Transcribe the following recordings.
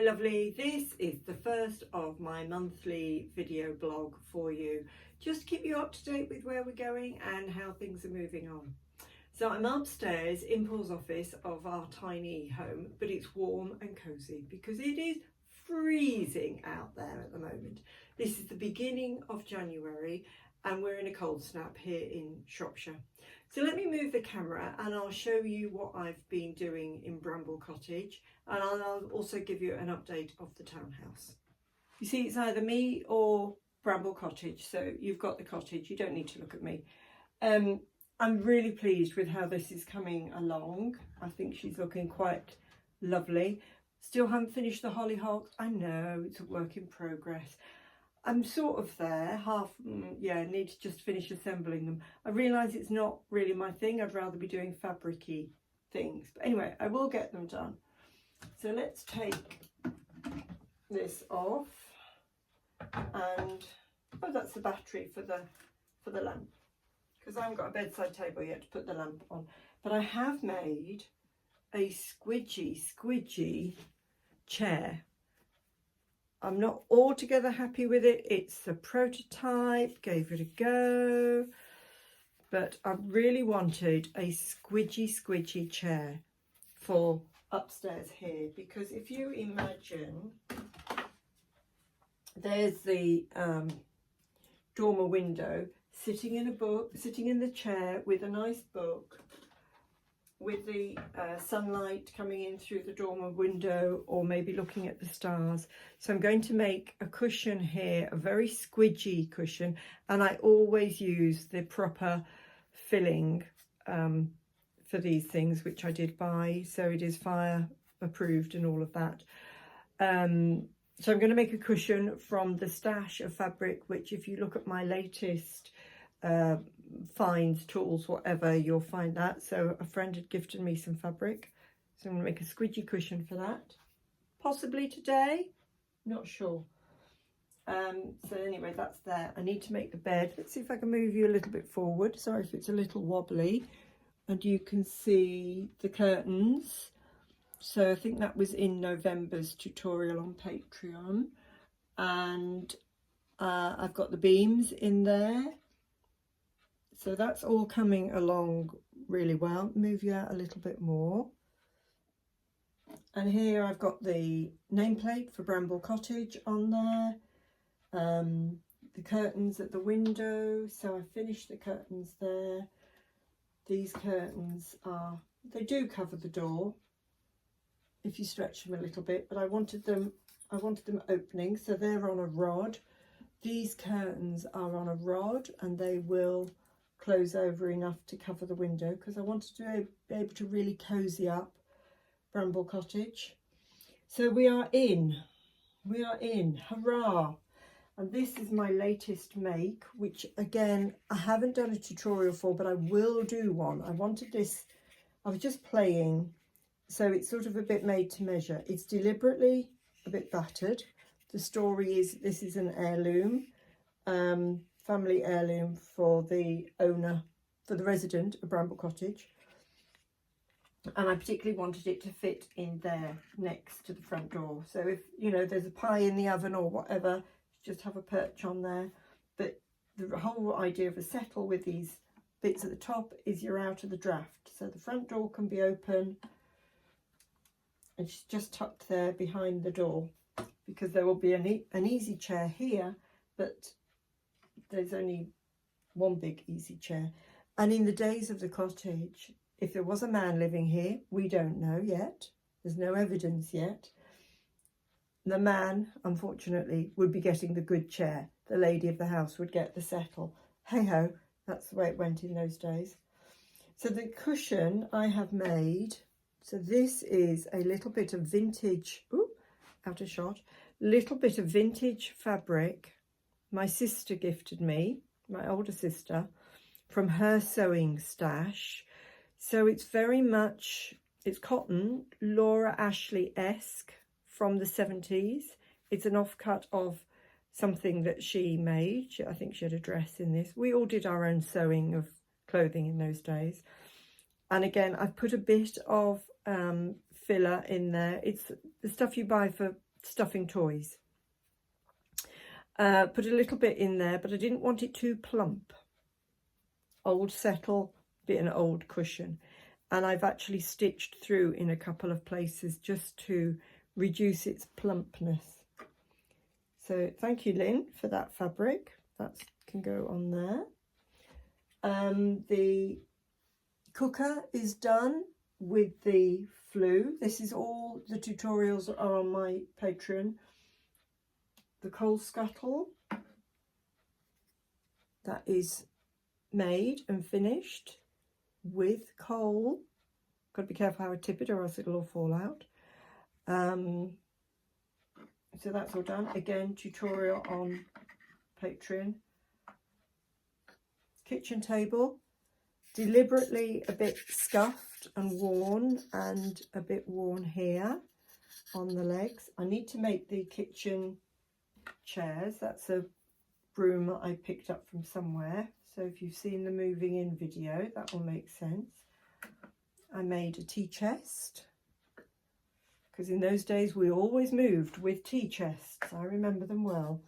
lovely, this is the first of my monthly video blog for you, just to keep you up to date with where we're going and how things are moving on. So I'm upstairs in Paul's office of our tiny home, but it's warm and cosy because it is freezing out there at the moment. This is the beginning of January and we're in a cold snap here in Shropshire. So let me move the camera and I'll show you what I've been doing in Bramble Cottage, and I'll also give you an update of the townhouse. You see, it's either me or Bramble Cottage, so you've got the cottage, you don't need to look at me. I'm really pleased with how this is coming along. I think she's looking quite lovely. Still haven't finished the hollyhocks. I know, it's a work in progress. I'm sort of there, need to just finish assembling them. I realise it's not really my thing. I'd rather be doing fabric-y things. But anyway, I will get them done. So let's take this off. And, oh, that's the battery for the lamp. Because I haven't got a bedside table yet to put the lamp on. But I have made a squidgy chair. I'm not altogether happy with it. It's a prototype, gave it a go, but I really wanted a squidgy chair for upstairs here, because if you imagine, there's the dormer window, sitting in the chair with a nice book, with the sunlight coming in through the dormer window, or maybe looking at the stars. So I'm going to make a cushion here, a very squidgy cushion, and I always use the proper filling for these things, which I did buy, so it is fire approved and all of that. So I'm going to make a cushion from the stash of fabric, which if you look at my latest finds, tools, whatever, you'll find that. So a friend had gifted me some fabric, so I'm going to make a squidgy cushion for that, possibly today, not sure. So anyway, that's there. I need to make the bed. Let's see if I can move you a little bit forward. Sorry if it's a little wobbly, and you can see the curtains. So I think that was in November's tutorial on Patreon, and I've got the beams in there. So that's all coming along really well. Move you out a little bit more. And here I've got the nameplate for Bramble Cottage on there. The curtains at the window. So I finished the curtains there. These curtains they do cover the door if you stretch them a little bit, but I wanted them opening, so they're on a rod. These curtains are on a rod and they will close over enough to cover the window, because I wanted to be able to really cozy up Bramble Cottage. So we are in, hurrah! And this is my latest make, which again, I haven't done a tutorial for, but I will do one. I wanted this, I was just playing, so it's sort of a bit made to measure. It's deliberately a bit battered. The story is, this is an heirloom, family heirloom for the owner, for the resident of Bramble Cottage. And I particularly wanted it to fit in there next to the front door. So if, you know, there's a pie in the oven or whatever, just have a perch on there. But the whole idea of a settle with these bits at the top is you're out of the draft. So the front door can be open, and she's just tucked there behind the door, because there will be an easy chair here, but there's only one big easy chair. And in the days of the cottage, if there was a man living here, we don't know yet, there's no evidence yet, the man, unfortunately, would be getting the good chair. The lady of the house would get the settle. Hey ho, that's the way it went in those days. So the cushion I have made, so this is a little bit of vintage, out of shot, little bit of vintage fabric my sister gifted me, my older sister, from her sewing stash. So it's very much, it's cotton, Laura Ashley-esque from the 70s. It's an offcut of something that she made. I think she had a dress in this. We all did our own sewing of clothing in those days. And again, I've put a bit of filler in there. It's the stuff you buy for stuffing toys. Put a little bit in there, but I didn't want it too plump. Old settle, bit an old cushion. And I've actually stitched through in a couple of places just to reduce its plumpness. So thank you, Lynn, for that fabric. That can go on there. The cooker is done with the flue. This is all the tutorials are on my Patreon. The coal scuttle, that is made and finished with coal. Got to be careful how I tip it or else it'll all fall out. So that's all done. Again, tutorial on Patreon. Kitchen table, deliberately a bit scuffed and worn and a bit worn here on the legs. I need to make the kitchen chairs. That's a broom that I picked up from somewhere. So if you've seen the moving in video, that will make sense. I made a tea chest, because in those days we always moved with tea chests. I remember them well.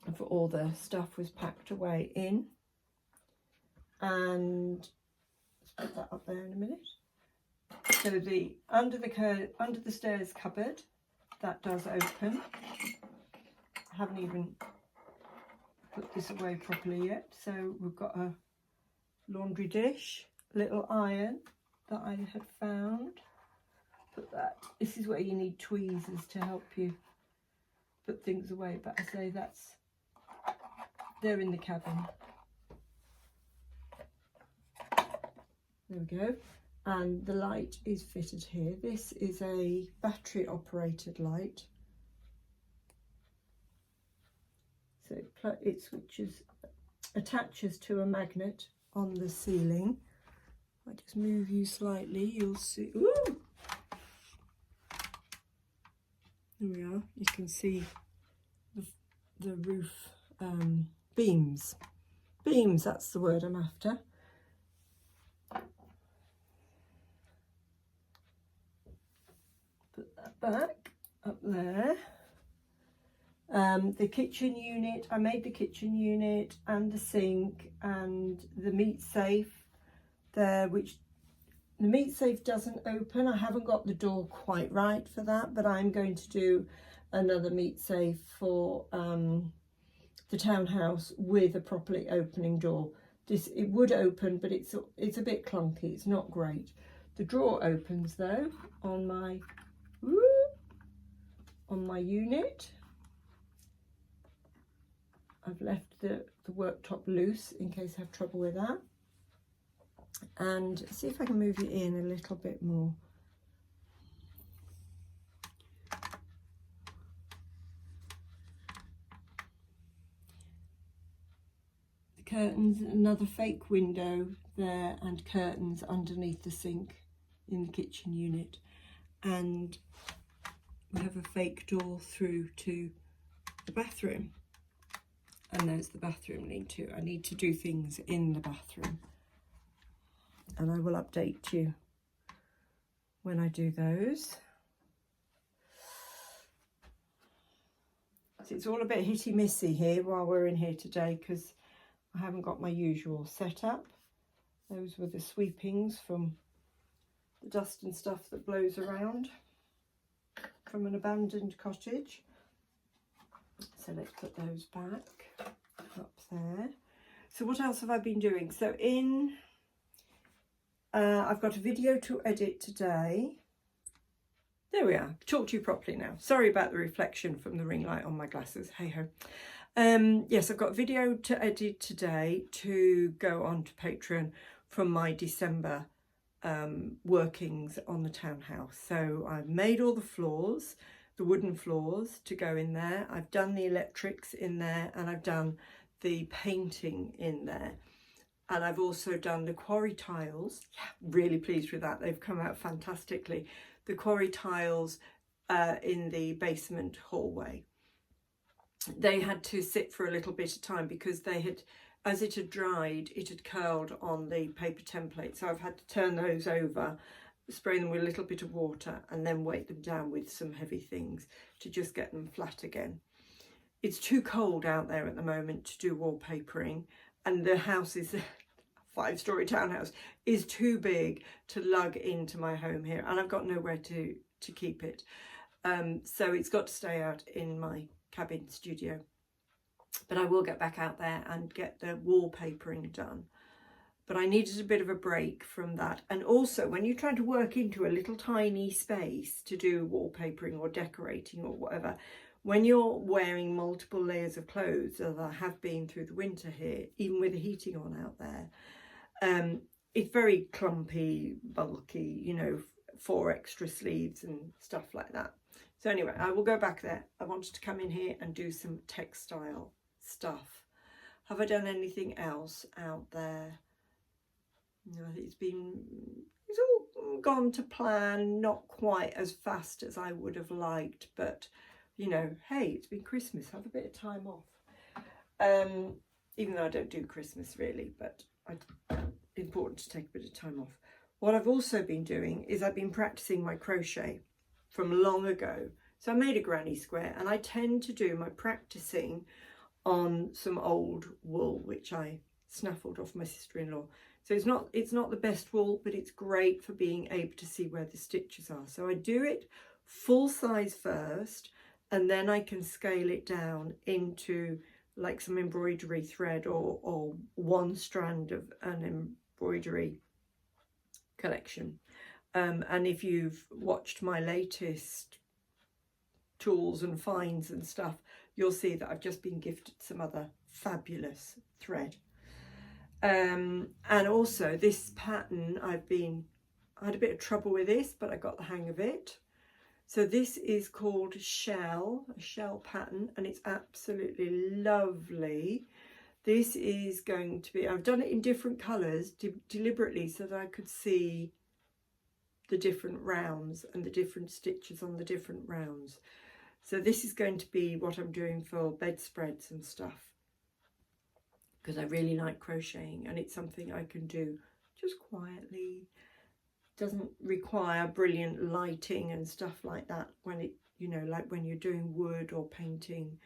And for all the stuff was packed away in. And let's put that up there in a minute. So the under the stairs cupboard, that does open. I haven't even put this away properly yet. So we've got a laundry dish, little iron that I had found. Put that. This is where you need tweezers to help you put things away. But I say they're in the cabin. There we go. And the light is fitted here. This is a battery operated light. So it switches, attaches to a magnet on the ceiling. If I just move you slightly, you'll see. Ooh! There we are. You can see the roof beams. Beams, that's the word I'm after. Put that back up there. The kitchen unit, I made the kitchen unit and the sink and the meat safe there, which the meat safe doesn't open. I haven't got the door quite right for that, but I'm going to do another meat safe for the townhouse with a properly opening door. It would open, but it's a bit clunky. It's not great. The drawer opens though on my unit. I've left the worktop loose in case I have trouble with that. And see if I can move it in a little bit more. The curtains, another fake window there, and curtains underneath the sink in the kitchen unit. And we have a fake door through to the bathroom. And there's the bathroom lean-to. I need to do things in the bathroom. And I will update you when I do those. So it's all a bit hitty-missy here while we're in here today because I haven't got my usual setup. Those were the sweepings from the dust and stuff that blows around from an abandoned cottage. So let's put those back up there. So what else have I been doing? So I've got a video to edit today. There we are. Talk to you properly now. Sorry about the reflection from the ring light on my glasses. Hey ho. Yes, I've got a video to edit today to go on to Patreon from my December workings on the townhouse. So I've made all the floors, the wooden floors to go in there. I've done the electrics in there and I've done the painting in there. And I've also done the quarry tiles. Yeah, really pleased with that. They've come out fantastically. The quarry tiles in the basement hallway. They had to sit for a little bit of time because they had, as it had dried, it had curled on the paper template. So I've had to turn those over spray them with a little bit of water and then weight them down with some heavy things to just get them flat again. It's too cold out there at the moment to do wallpapering, and the house is a 5-storey townhouse, is too big to lug into my home here, and I've got nowhere to keep it. So it's got to stay out in my cabin studio. But I will get back out there and get the wallpapering done. But I needed a bit of a break from that. And also, when you're trying to work into a little tiny space to do wallpapering or decorating or whatever, when you're wearing multiple layers of clothes, as I have been through the winter here, even with the heating on out there, it's very clumpy, bulky, you know, 4 extra sleeves and stuff like that. So anyway, I will go back there. I wanted to come in here and do some textile stuff. Have I done anything else out there? No, it's all gone to plan, not quite as fast as I would have liked, but you know, hey, it's been Christmas, have a bit of time off. Even though I don't do Christmas really, but it's important to take a bit of time off. What I've also been doing is I've been practicing my crochet from long ago. So I made a granny square, and I tend to do my practicing on some old wool, which I snaffled off my sister-in-law. So it's not the best wool, but it's great for being able to see where the stitches are. So I do it full size first, and then I can scale it down into like some embroidery thread or one strand of an embroidery collection. And if you've watched my latest tools and finds and stuff, you'll see that I've just been gifted some other fabulous thread. And also this pattern, I had a bit of trouble with this, but I got the hang of it. So this is called a shell pattern, and it's absolutely lovely. This is going to be, I've done it in different colours deliberately so that I could see the different rounds and the different stitches on the different rounds. So this is going to be what I'm doing for bedspreads and stuff, because I really like crocheting, and it's something I can do just quietly. Doesn't require brilliant lighting and stuff like that when it, you know, like when you're doing wood or painting.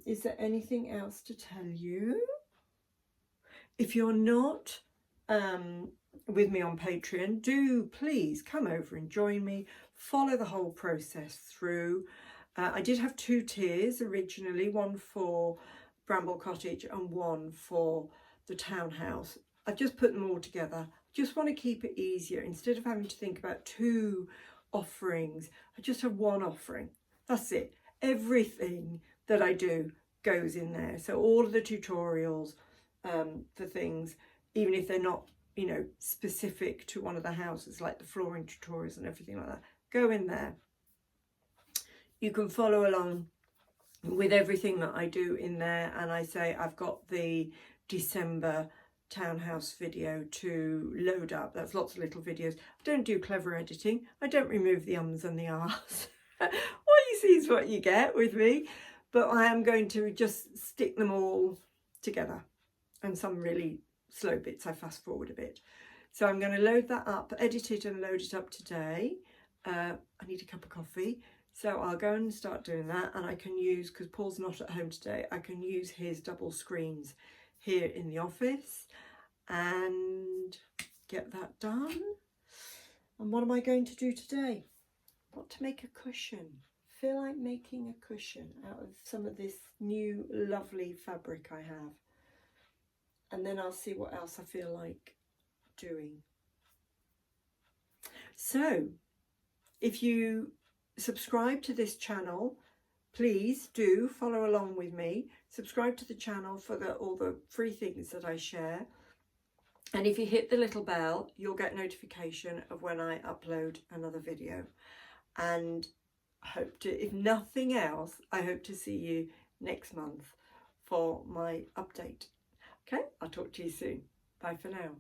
Is there anything else to tell you? If you're not with me on Patreon, do please come over and join me. Follow the whole process through. I did have 2 tiers originally, one for Bramble Cottage and one for the Townhouse. I've just put them all together. Just want to keep it easier. Instead of having to think about 2 offerings, I just have 1 offering. That's it. Everything that I do goes in there. So all of the tutorials for things, even if they're not, you know, specific to one of the houses, like the flooring tutorials and everything like that, go in there. You can follow along with everything that I do in there. And I say I've got the December Townhouse video to load up. That's lots of little videos. I don't do clever editing. I don't remove the ums and the ahs. What you see is what you get with me. But I am going to just stick them all together, and some really slow bits I fast forward a bit. So I'm going to load that up, edit it and load it up today. I need a cup of coffee, so I'll go and start doing that. And I can use, because Paul's not at home today, I can use his double screens here in the office and get that done. And what am I going to do today? What to make a cushion. Feel like making a cushion out of some of this new lovely fabric I have. And then I'll see what else I feel like doing. So if you subscribe to this channel, please do follow along with me. Subscribe to the channel for all the free things that I share. And if you hit the little bell, you'll get notification of when I upload another video. And hope to, if nothing else, I hope to see you next month for my update. Okay, I'll talk to you soon. Bye for now.